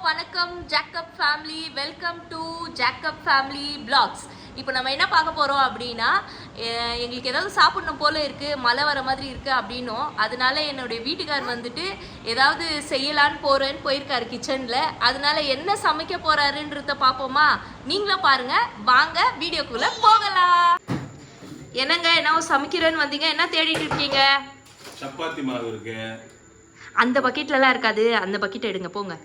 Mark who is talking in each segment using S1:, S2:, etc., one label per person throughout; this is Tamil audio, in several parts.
S1: வணக்கம் Jacob family, welcome to Jacob family blogs. இப்போ நம்ம என்ன பார்க்க போகிறோம் அப்படின்னா, எங்களுக்கு ஏதாவது சாப்பிடணும் போல இருக்குது, மழை வர மாதிரி இருக்குது அப்படின்னும், அதனால என்னுடைய வீட்டுக்கார் வந்துட்டு ஏதாவது செய்யலான்னு போயிருக்காரு கிச்சனில். அதனால என்ன சமைக்க போகிறாருன்றத பார்ப்போமா? நீங்களும் பாருங்கள், வாங்க வீடியோக்குள்ளே போகலாம். என்னங்க என்ன சமைக்கிறேன்னு வந்தீங்க, என்ன தேடிட்டு இருக்கீங்க?
S2: சப்பாத்தி மாவு இருக்கு.
S1: அந்த பக்கெட்லலாம் இருக்காது, அந்த பக்கெட் எடுங்க போங்க.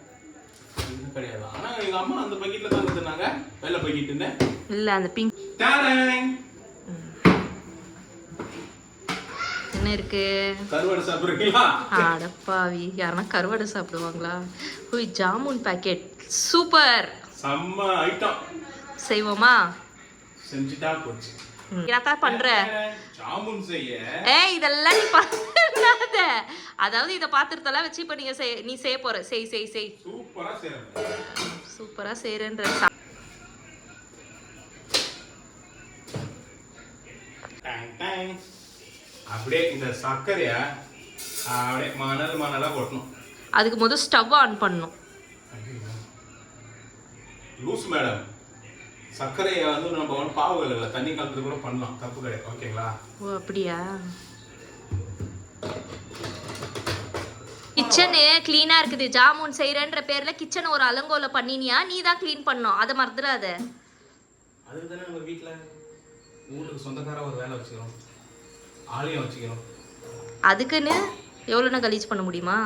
S2: கிடையாது, ஆனா எங்க அம்மா அந்த பக்கெட்ல தான் கொடுத்தாங்க, வெள்ளை பக்கெட்னு
S1: இல்ல அந்த பிங்க்.
S2: டாரங்
S1: என்ன இருக்கு?
S2: கருவாடு சாப்பிடுறீங்களா?
S1: அடப்பாவி, யாரனா கருவாடு சாப்பிடுவாங்களா? ஓய், ஜாமுன் பாக்கெட் சூப்பர்,
S2: செம்ம ஐட்டம்.
S1: செய்வோமா?
S2: செஞ்சுட்டா போச்சு.
S1: என்னடா பண்ற?
S2: ஜாமுன் செய்ய.
S1: ஏய், இதெல்லாம் நீ பண்ணாத. அதாவது இத பாத்திரத்தெல்லாம் வச்சு இப்ப நீ செய்ய போற. செய்.
S2: சூப்பரா செய்றேன்.
S1: சூப்பரா செய்றேன்ற.
S2: அப்படியே இந்த சர்க்கரைய அப்படியே மணலா கொட்டணும்.
S1: அதுக்கு முதல்ல ஸ்டவ் ஆன் பண்ணணும்.
S2: லூஸ் மேடம், சர்க்கரையை வந்து நம்ம பாவுகள் இல்லை, தண்ணி கலந்து கூட பண்ணலாம், தப்பு கிடையாது. ஓகேங்களா?
S1: ஓ அப்படியா? கிச்சனு கிளீனா இருக்குது. ஜாமுன் செய்யறன்ற பேர்ல கிச்சன் ஒரு அலங்கோல பண்ணினியா? நீ தான் கிளீன் பண்ணோம், அதை மறந்துடாத.
S2: அதுக்கு தானே நம்ம வீட்டுல ஊருக்கு சொந்தக்கார ஒரு வேலை வச்சுக்கிறோம், ஆலயம் வச்சுக்கிறோம்.
S1: அதுக்குன்னு எவ்வளோனா கலீஜ் பண்ண முடியுமா?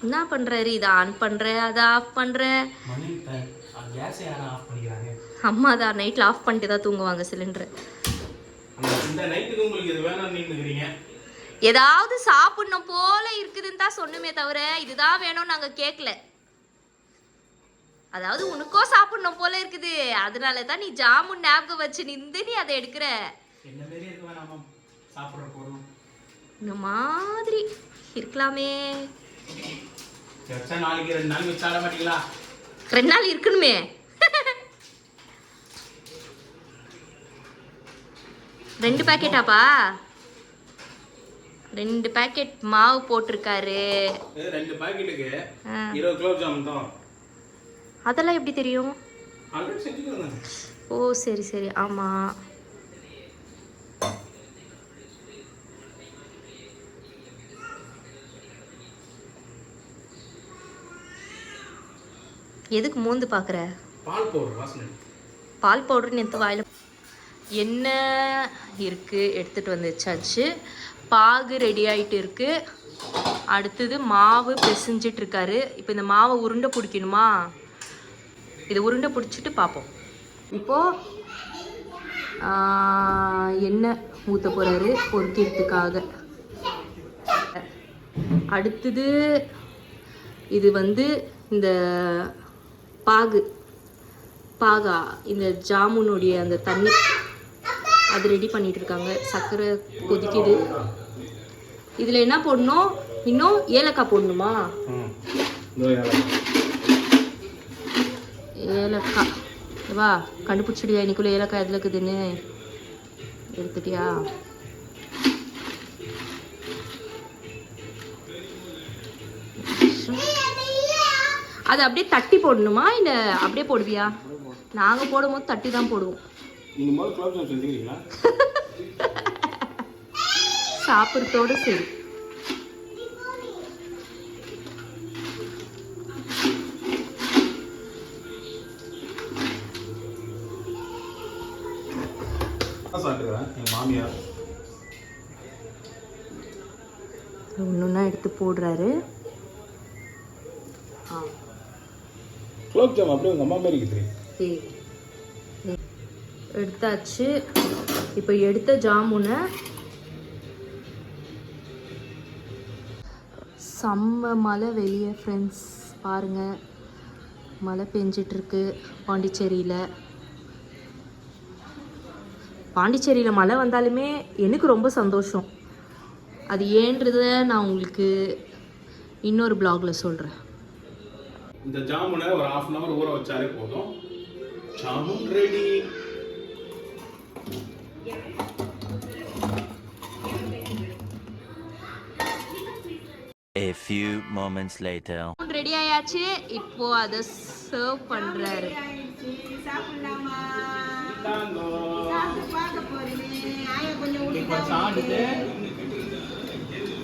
S1: என்ன பண்றாரு? இதை ஆன் பண்ற, அதை ஆஃப் பண்ற. அம்மா தான் நைட்ல ஆஃப் பண்ணிட்டு தான் தூங்குவாங்க சிலிண்டர். ஏதாவது சாப்பிடணும் போல இருக்குதுன்னு தான் சொன்னுமே தவிர இதுதான் வேணும் நாங்க கேட்கல. அதாவது உனக்கோ சாப்பிடணும் போல இருக்குது, அதனால தான் நீ ஜாமுன் ஞாபகம் வச்சு நின்று நீ அதை எடுக்கிற. இந்த மாதிரி இருக்கலாமே. 2 நாள் இருக்கணுமே. 2 பாக்கெட்டாப்பா? 2 பாக்கெட் மாவு போட்டிருக்காரு.
S2: 2 பாக்கெட்டுக்கு 20 கிலோ ஜாமுன் தான்.
S1: அதெல்லாம் எப்படி தெரியும்?
S2: ஆல்ரெடி செஞ்சுக்கிறேன்.
S1: ஓ சரி ஆமா. எதுக்கு மூந்து பாக்குற?
S2: பால் பவுடர் வாசனை.
S1: பால் பவுடர் நேத்து வாயில. என்ன இருக்கு எடுத்துட்டு வந்துச்சாச்சு. பாகு ரெடி ஆயிட்டு இருக்கு. அடுத்தது மாவு பிசைஞ்சிட்டு இருக்காரு. இப்போ இந்த மாவை உருண்டை பிடிக்கணுமா? இதை உருண்டை பிடிச்சிட்டு பார்ப்போம். இப்போ எண்ணெய் ஊற்ற போறாரு பொரிக்கிறதுக்காக. அடுத்தது இது வந்து இந்த பாகா இந்த ஜாமுனுடைய அந்த தண்ணி அது ரெடி பண்ணிட்டு இருக்காங்க. சர்க்கரை கொதிக்குது. இதில் என்ன போடணும்? இன்னும் ஏலக்காய் போடணுமா? ஏலக்காய் வா, கண்டுபிடிச்சிடியா? இன்னைக்குள்ள ஏலக்காய் எதில் இருக்குதுன்னு எடுத்துட்டியா? அது அப்படியே தட்டி போடணுமா இல்லை அப்படியே போடுவியா? நாங்கள் போடும்போது தட்டி தான் போடுவோம். சாப்பிட்றதோடு சரி. ஒன்றுன்னா எடுத்து போடுறாரு. எடுத்தாச்சு. இப்போ எடுத்த ஜாமுனை செம்ம மழை வெளியே ஃப்ரெண்ட்ஸ், பாருங்க மழை பெஞ்சிட்ருக்கு பாண்டிச்சேரியில் மழை வந்தாலுமே எனக்கு ரொம்ப சந்தோஷம். அது ஏன்றத நான் உங்களுக்கு இன்னொரு பிளாக்ல சொல்கிறேன்.
S2: இந்த ஜாமுனை ஒரு 1/2 hour ஊற வச்சாலே போதும். Jamun ready.
S3: few moments later.
S1: Ready ஆயாச்சு. இப்போ அதை சர்வ் பண்றாரு.
S4: சாப்பிடலாமா? சாப்பிட்டு பார்க்க போறேன். ஆயா கொஞ்சம் ஊட்டிட்டு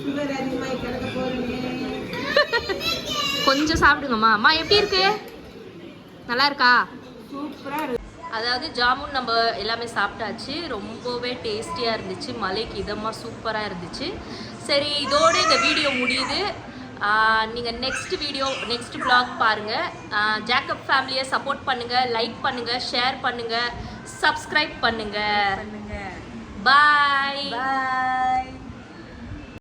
S4: சுகர் அதிகமாகி கிடக்க போறேன்.
S1: கொஞ்சம் சாப்பிடுங்கம்மா. அம்மா எப்படி இருக்கு? நல்லா இருக்கா?
S4: சூப்பரா இருக்கு.
S1: அதாவது ஜாமுன் நம்ம எல்லாமே சாப்பிட்டாச்சு. ரொம்பவே டேஸ்டியாக இருந்துச்சு. மலைக்கு இதமாக சூப்பராக இருந்துச்சு. சரி, இதோடு இந்த வீடியோ முடியுது. நீங்கள் நெக்ஸ்ட் vlog பாருங்கள். ஜேக்கப் ஃபேமிலியை சப்போர்ட் பண்ணுங்கள், லைக் பண்ணுங்கள், ஷேர் பண்ணுங்கள், சப்ஸ்கிரைப் பண்ணுங்கள். பாய்.